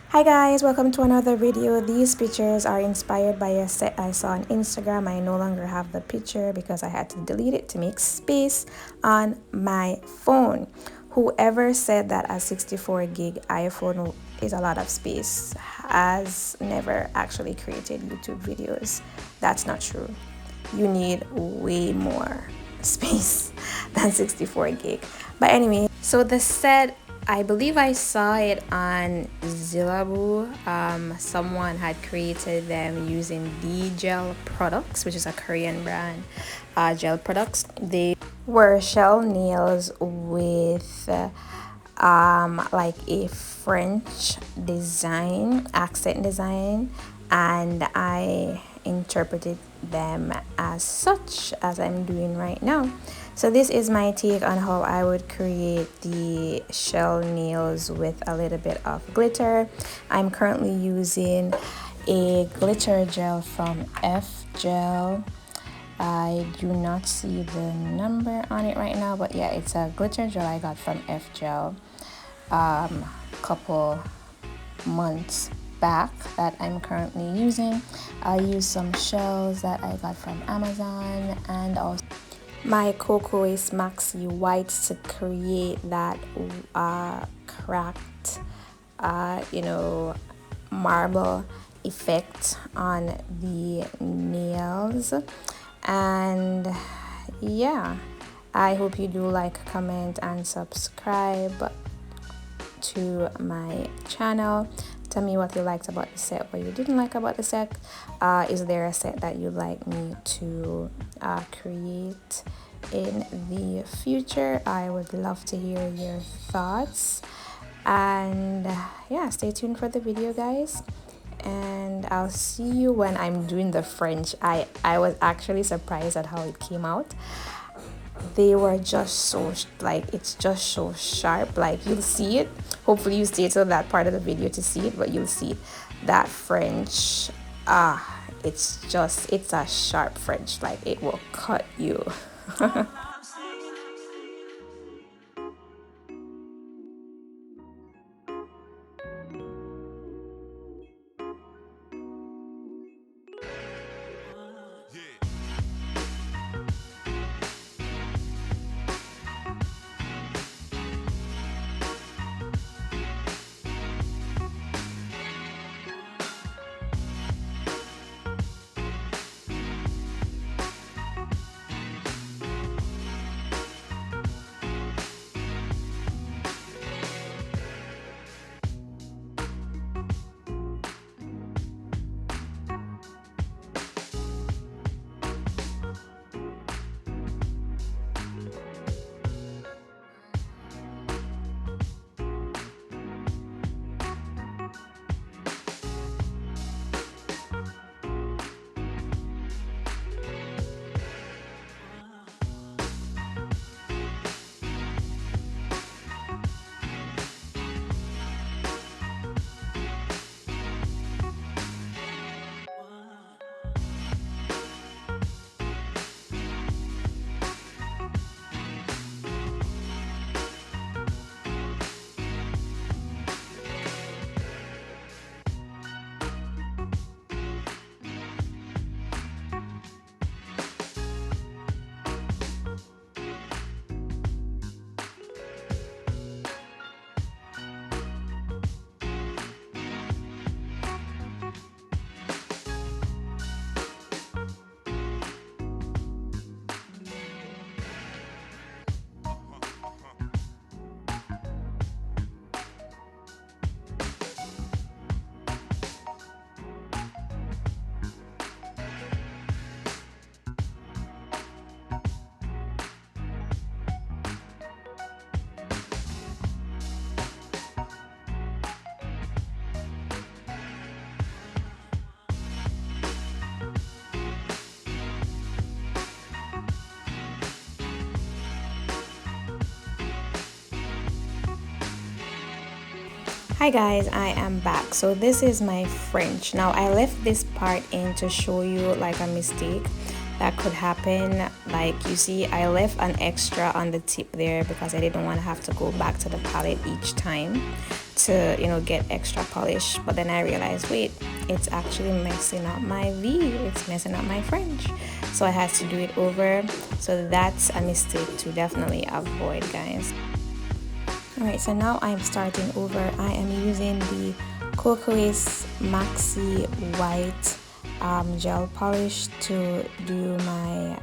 Hi guys, welcome to another video. These pictures are inspired by a set I saw on Instagram. I no longer have the picture because I had to delete it to make space on my phone. Whoever said that a 64 gig iPhone is a lot of space has never actually created YouTube videos. That's not true. You need way more space than 64 gig. But anyway, so the set, I believe I saw it on Zillabu. Someone had created them using the gel products, which is a Korean brand, gel products. They were shell nails with like a French design, accent design, and I interpreted them as such as I'm doing right now. So this is my take on how I would create the shell nails with a little bit of glitter. I'm currently using a glitter gel from F Gel. I do not see the number on it right now, but yeah, it's a glitter gel I got from F Gel couple months back that I'm currently using. I use some shells that I got from Amazon and also my Cocoa is Maxi Whites to create that cracked, marble effect on the nails. And yeah, I hope you do like, comment, and subscribe to my channel. Tell me what you liked about the set, what you didn't like about the set. Is there a set that you'd like me to create in the future? I would love to hear your thoughts. And yeah, stay tuned for the video, guys. And I'll see you when I'm doing the French. I was actually surprised at how it came out. They were just so like, it's just so sharp. Like, you'll see it, hopefully you stay till that part of the video to see it, but you'll see that French, it's a sharp French, like it will cut you. Hi guys, I am back. So this is my French. Now I left this part in to show you like a mistake that could happen. Like, you see, I left an extra on the tip there because I didn't want to have to go back to the palette each time to, you know, get extra polish, but then I realized, wait, it's actually messing up my V, it's messing up my French, so I had to do it over. So that's a mistake to definitely avoid, guys. Alright, so now I'm starting over. I am using the Cocoa's Maxi White gel polish to do my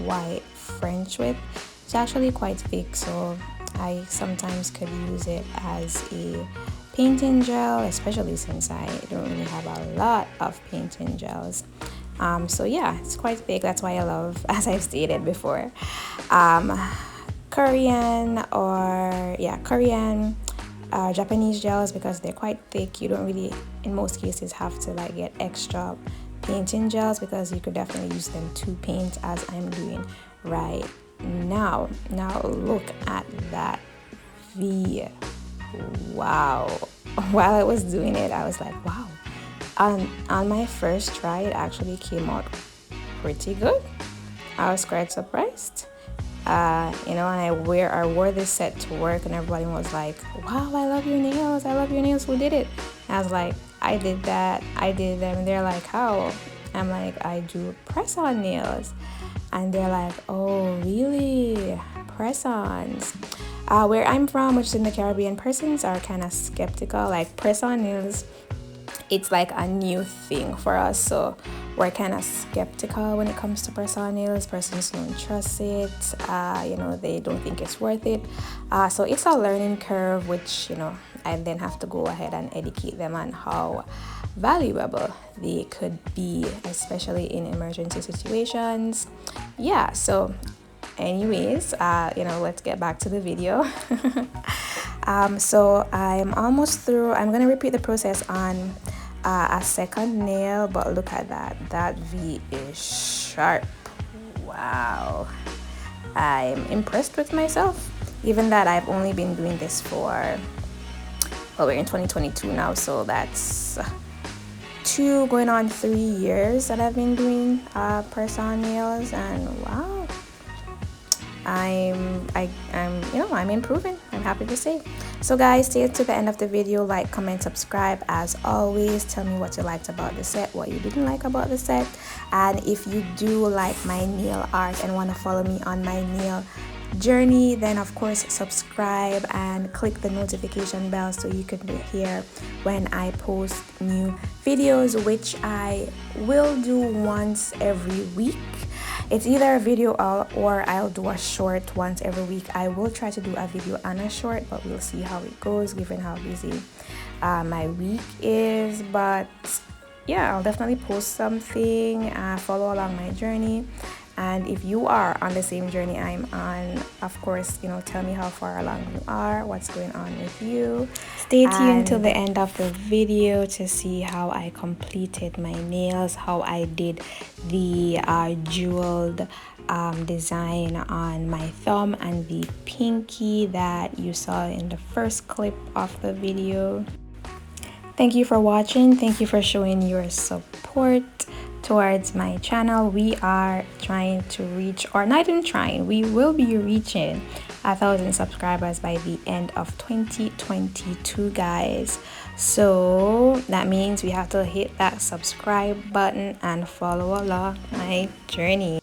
white French with. It's actually quite thick, so I sometimes could use it as a painting gel, especially since I don't really have a lot of painting gels. So yeah, it's quite thick. That's why I love, as I've stated before, Korean Japanese gels, because they're quite thick. You don't really, in most cases, have to like get extra painting gels, because you could definitely use them to paint, as I'm doing right now. Now look at that V. Wow. While I was doing it, I was like, wow. On my first try, it actually came out pretty good. I was quite surprised. You know, and I wore this set to work, and everybody was like, wow, I love your nails, who did it? And I was like, I did that, I did them. And they're like, how? I'm like, I do press-on nails. And they're like, oh really, press-ons? Where I'm from, which is in the Caribbean, persons are kind of skeptical. Like, press-on nails, it's like a new thing for us, so we're kind of skeptical when it comes to press-on nails. Persons don't trust it, you know, they don't think it's worth it. So it's a learning curve, which, you know, I then have to go ahead and educate them on how valuable they could be, especially in emergency situations. Yeah, so anyways, you know, let's get back to the video. So I'm almost through. I'm gonna repeat the process on a second nail, but look at that V is sharp. Wow, I'm impressed with myself, even that I've only been doing this for, well, we're in 2022 now, so that's 2 going on 3 years that I've been doing press-on nails, and wow, I'm you know, I'm improving. I'm happy to say. So guys, stay to the end of the video, like, comment, subscribe. As always, tell me what you liked about the set, what you didn't like about the set, and if you do like my nail art and want to follow me on my nail journey, then of course subscribe and click the notification bell so you can hear when I post new videos, which I will do once every week. It's either a video or I'll do a short once every week. I will try to do a video and a short, but we'll see how it goes given how busy my week is. But yeah, I'll definitely post something, follow along my journey. And if you are on the same journey I'm on, of course, you know, tell me how far along you are, what's going on with you. Stay tuned till the end of the video to see how I completed my nails, how I did the jeweled design on my thumb and the pinky that you saw in the first clip of the video. Thank you for watching. Thank you for showing your support towards my channel. We are trying to reach, or not even trying, we will be reaching 1,000 subscribers by the end of 2022, guys. So that means we have to hit that subscribe button and follow along my journey.